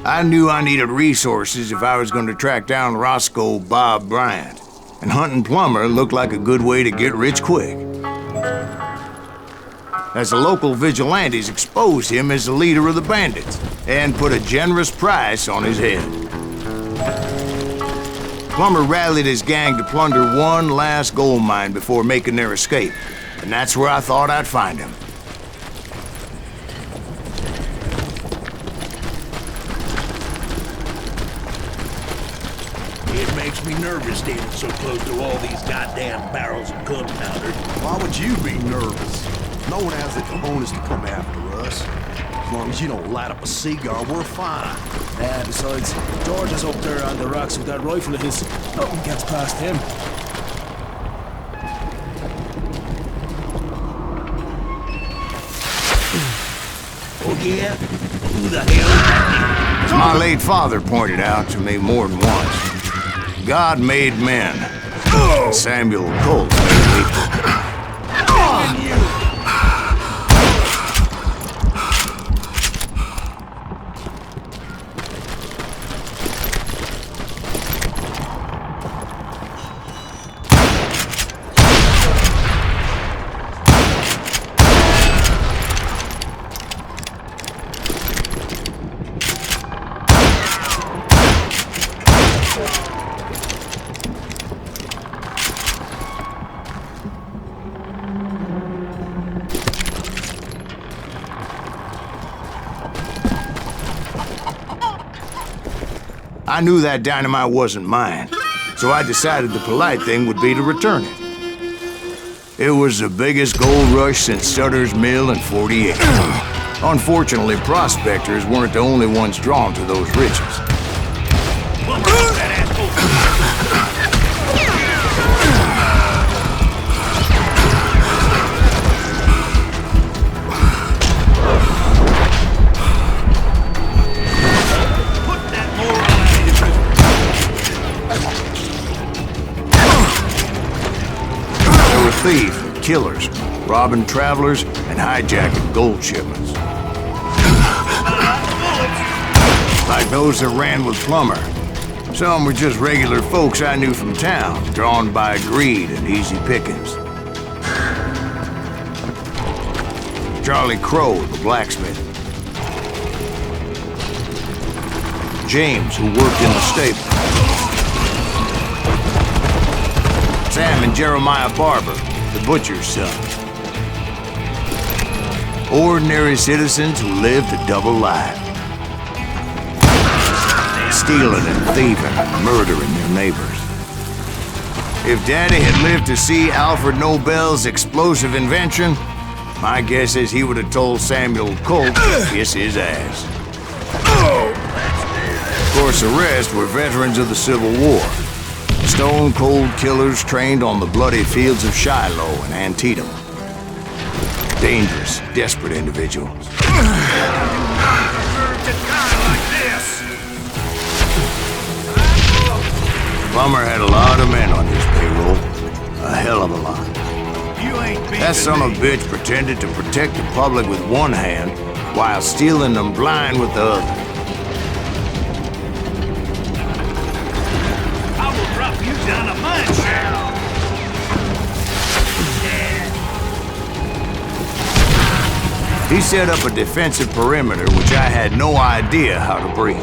I knew I needed resources if I was going to track down Roscoe Bob Bryant, and hunting Plummer looked like a good way to get rich quick. As the local vigilantes exposed him as the leader of the bandits, and put a generous price on his head. Plummer rallied his gang to plunder one last gold mine before making their escape, and that's where I thought I'd find him. It makes me nervous standing so close to all these goddamn barrels of gunpowder. Why would you be nervous? No one has the cojones to come after us. As long as you don't light up a cigar, we're fine. Yeah, besides, George is up there on the rocks with that rifle of his. Nothing gets past him. Oh yeah? Who the hell is that? As my late father pointed out to me more than once, God made men. Samuel Colt made people. I knew that dynamite wasn't mine, so I decided the polite thing would be to return it. It was the biggest gold rush since Sutter's Mill in 48. Unfortunately, prospectors weren't the only ones drawn to those riches. Thieves and killers, robbing travelers and hijacking gold shipments. Like those that ran with Plummer. Some were just regular folks I knew from town, drawn by greed and easy pickings. Charlie Crow, the blacksmith. James, who worked in the stable. Sam and Jeremiah Barber, the butcher's son. Ordinary citizens who lived a double life. Stealing and thieving and murdering their neighbors. If Daddy had lived to see Alfred Nobel's explosive invention, my guess is he would have told Samuel Colt to kiss his ass. Of course, the rest were veterans of the Civil War. Stone-cold killers trained on the bloody fields of Shiloh and Antietam. Dangerous, desperate individuals. Plummer had a lot of men on his payroll. A hell of a lot. That son of a bitch pretended to protect the public with one hand while stealing them blind with the other. Down a mine shaft. He set up a defensive perimeter which I had no idea how to breach.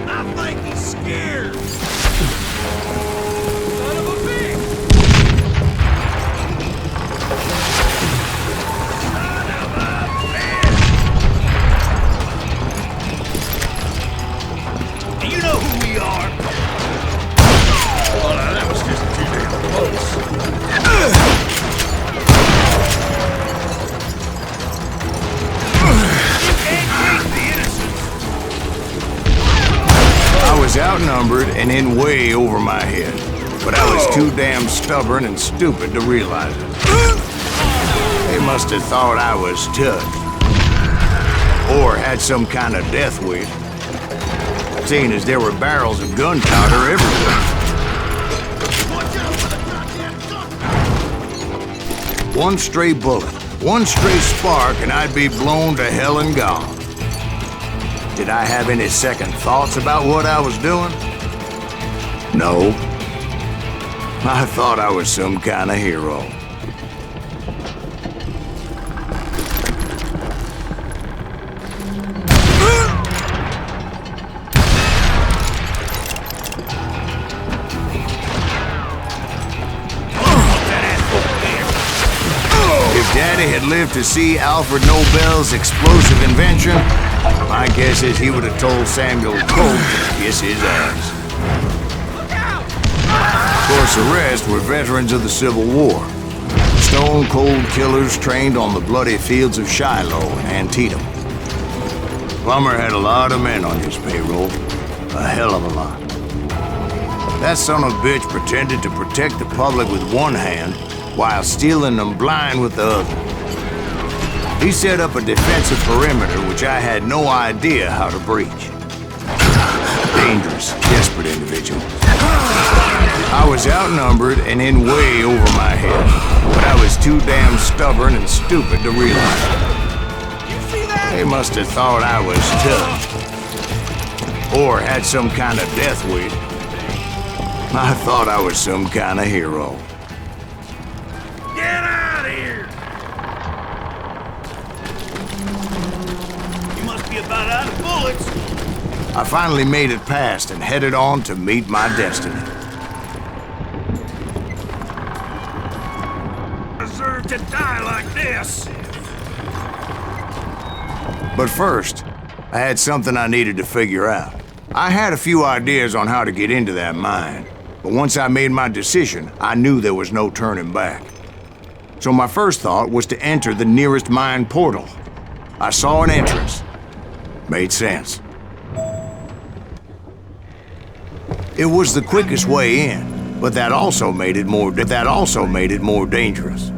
I think he's scared. Outnumbered and in way over my head, but I was too damn stubborn and stupid to realize it. They must have thought I was tough, or had some kind of death wish. seeing as there were barrels of gunpowder everywhere. One stray bullet, one stray spark, and I'd be blown to hell and gone. Did I have any second thoughts about what I was doing? No. I thought I was some kind of hero. Daddy had lived to see Alfred Nobel's explosive invention, my guess is he would have told Samuel Colt to kiss his ass. Of course, the rest were veterans of the Civil War. Stone-cold killers trained on the bloody fields of Shiloh and Antietam. Plummer had a lot of men on his payroll. A hell of a lot. That son of a bitch pretended to protect the public with one hand while stealing them blind with the other. He set up a defensive perimeter which I had no idea how to breach. Dangerous, desperate individual. I was outnumbered and in way over my head, but I was too damn stubborn and stupid to realize it. They must have thought I was tough. Or had some kind of death wish. I thought I was some kind of hero. Get out of here! You must be about out of bullets. I finally made it past and headed on to meet my destiny. Deserve to die like this. But first, I had something I needed to figure out. I had a few ideas on how to get into that mine, but once I made my decision, I knew there was no turning back. So my first thought was to enter the nearest mine portal. I saw an entrance. Made sense. It was the quickest way in, but that also made it more dangerous,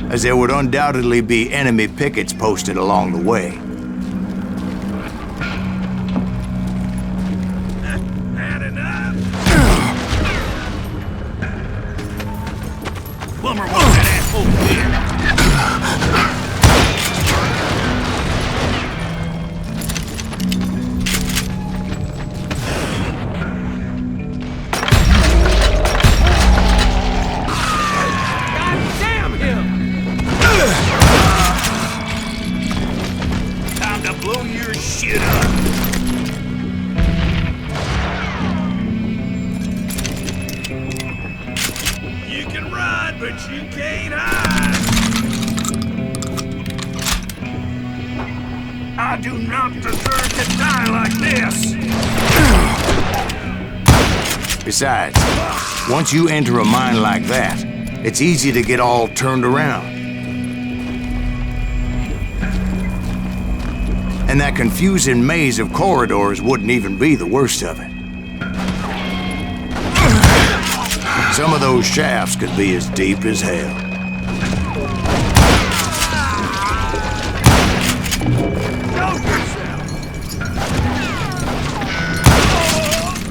as there would undoubtedly be enemy pickets posted along the way. Had enough? Plummer wants that asshole here. Time to blow your shit up. You can run, but you can't hide. I do not deserve to die like this. Besides, once you enter a mine like that, it's easy to get all turned around. And that confusing maze of corridors wouldn't even be the worst of it. Some of those shafts could be as deep as hell.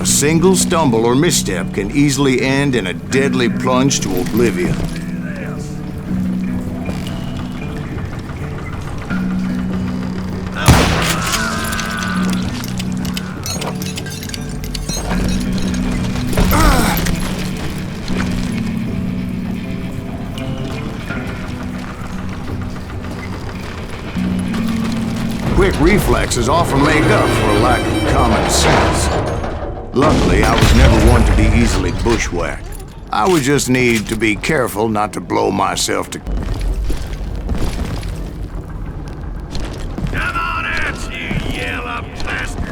A single stumble or misstep can easily end in a deadly plunge to oblivion. Quick reflexes often make up for a lack of common sense. Luckily, I was never one to be easily bushwhacked. I would just need to be careful not to blow myself to... Come on out, you yellow bastard!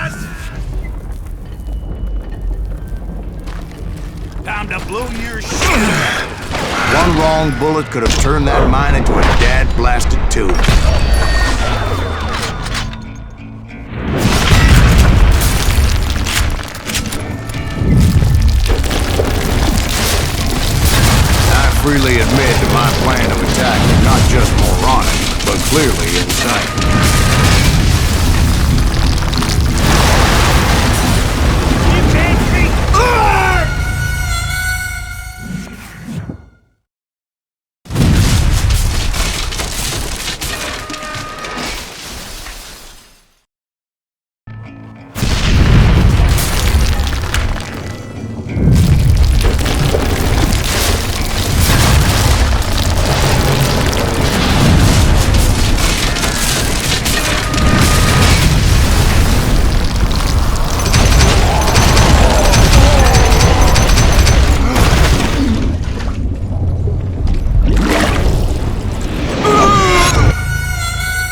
us! Time to blow your shit! One wrong bullet could have turned that mine into a dad-blasted tomb. I freely admit that my plan of attack was not just moronic, but clearly insane.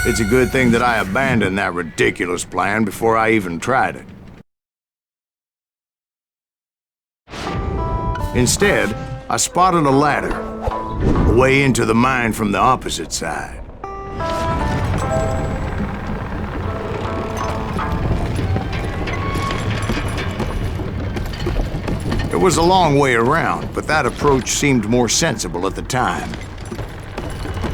It's a good thing that I abandoned that ridiculous plan before I even tried it. Instead, I spotted a ladder, a way into the mine from the opposite side. It was a long way around, but that approach seemed more sensible at the time.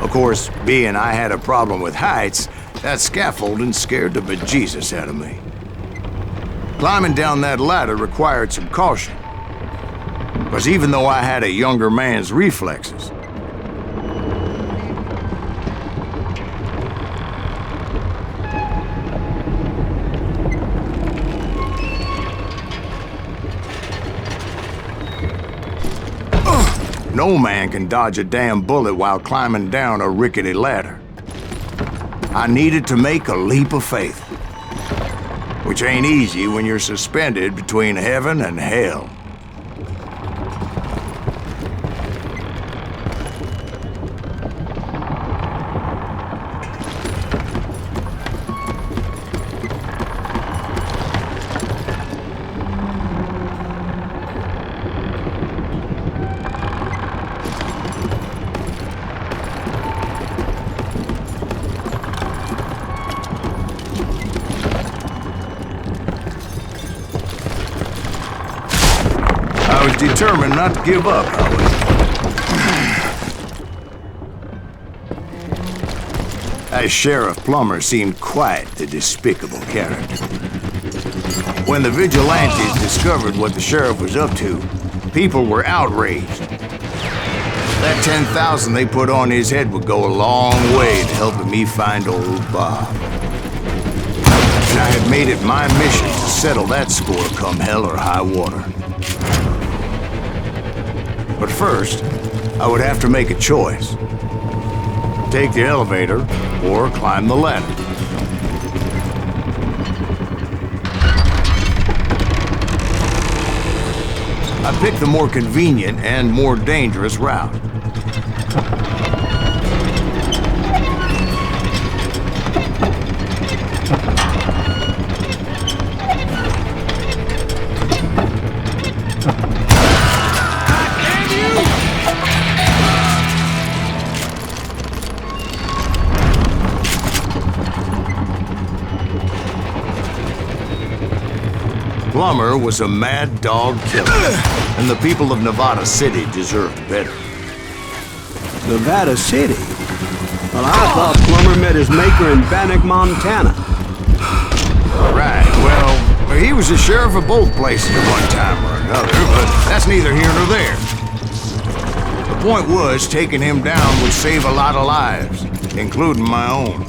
Of course, being I had a problem with heights, that scaffolding scared the bejesus out of me. Climbing down that ladder required some caution, because even though I had a younger man's reflexes, no man can dodge a damn bullet while climbing down a rickety ladder. I needed to make a leap of faith, which ain't easy when you're suspended between heaven and hell. I was determined not to give up, however. As Sheriff Plummer seemed quite the despicable character. When the vigilantes discovered what the sheriff was up to, people were outraged. That 10,000 they put on his head would go a long way to helping me find old Bob. And I had made it my mission to settle that score come hell or high water. But first, I would have to make a choice. Take the elevator or climb the ladder. I picked the more convenient and more dangerous route. Plummer was a mad dog killer, and the people of Nevada City deserved better. Nevada City? Well, I thought Plummer met his maker in Bannock, Montana. Right, well, he was the sheriff of both places at one time or another, but that's neither here nor there. The point was, taking him down would save a lot of lives, including my own.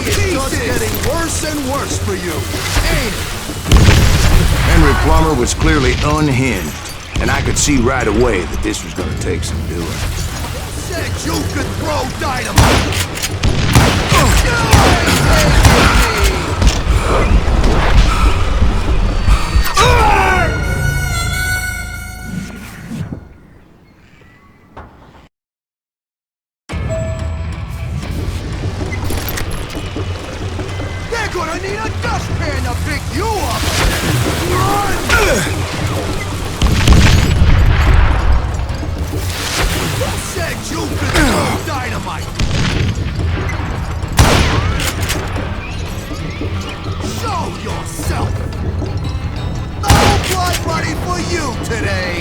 It's just getting worse and worse for you, ain't it? Henry Plummer was clearly unhinged, and I could see right away that this was gonna take some doing. Said you could throw dynamite! They're gonna need a dustpan to pick you up! Run! Who said you could throw dynamite? Show yourself! No blood money for you today!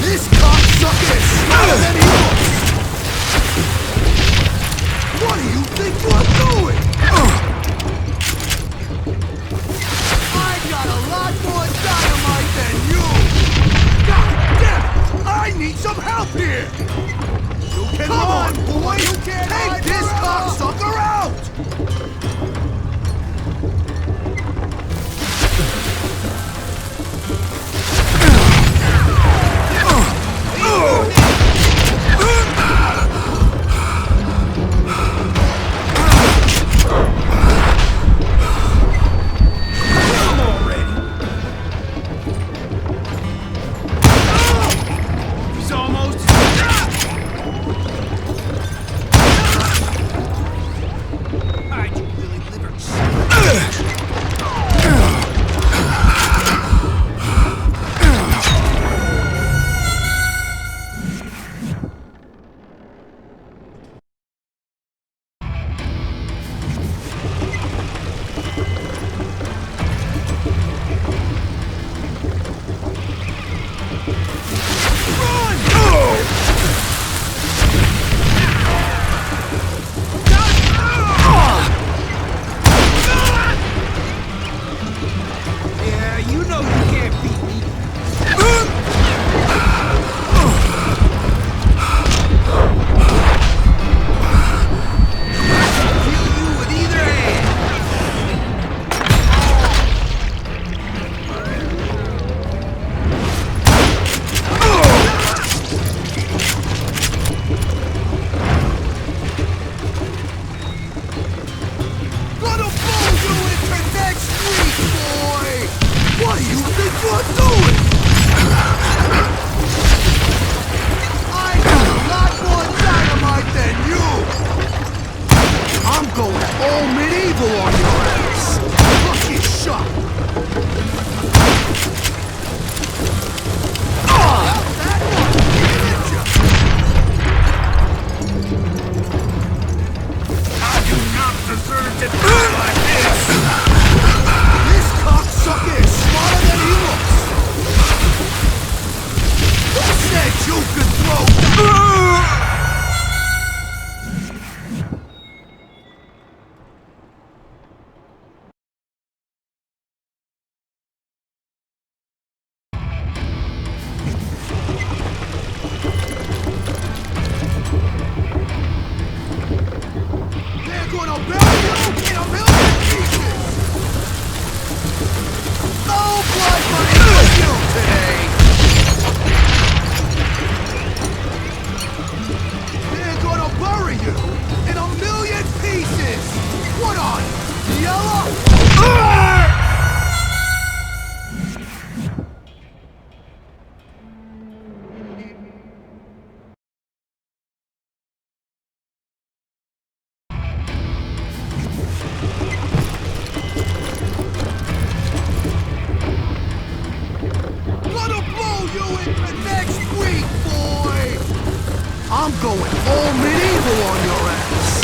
This cocksucker is smarter than he looks! What do you think you're doing? I got a lot more dynamite than you! God damn it! I need some help here! You can Come on, boy! You can't take this cocksucker out! I'm going all medieval on your ass!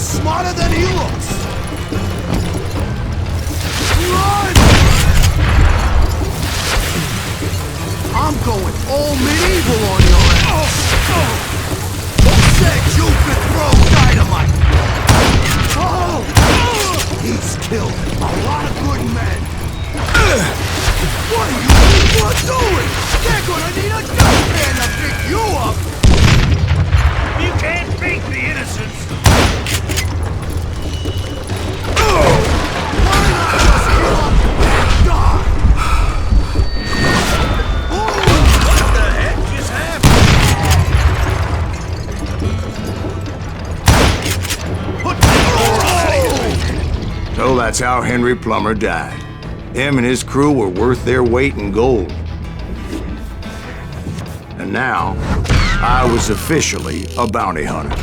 smarter than he looks. Run! I'm going all medieval on your ass. Who said you could throw dynamite? Oh! He's killed a lot of good men. What are you people doing? They're gonna need a dustpan to pick you up. You can't beat the innocents. Why not just give up and die? What the heck just happened? Put the door out of here. So that's how Henry Plummer died. Him and his crew were worth their weight in gold. And now, I was officially a bounty hunter.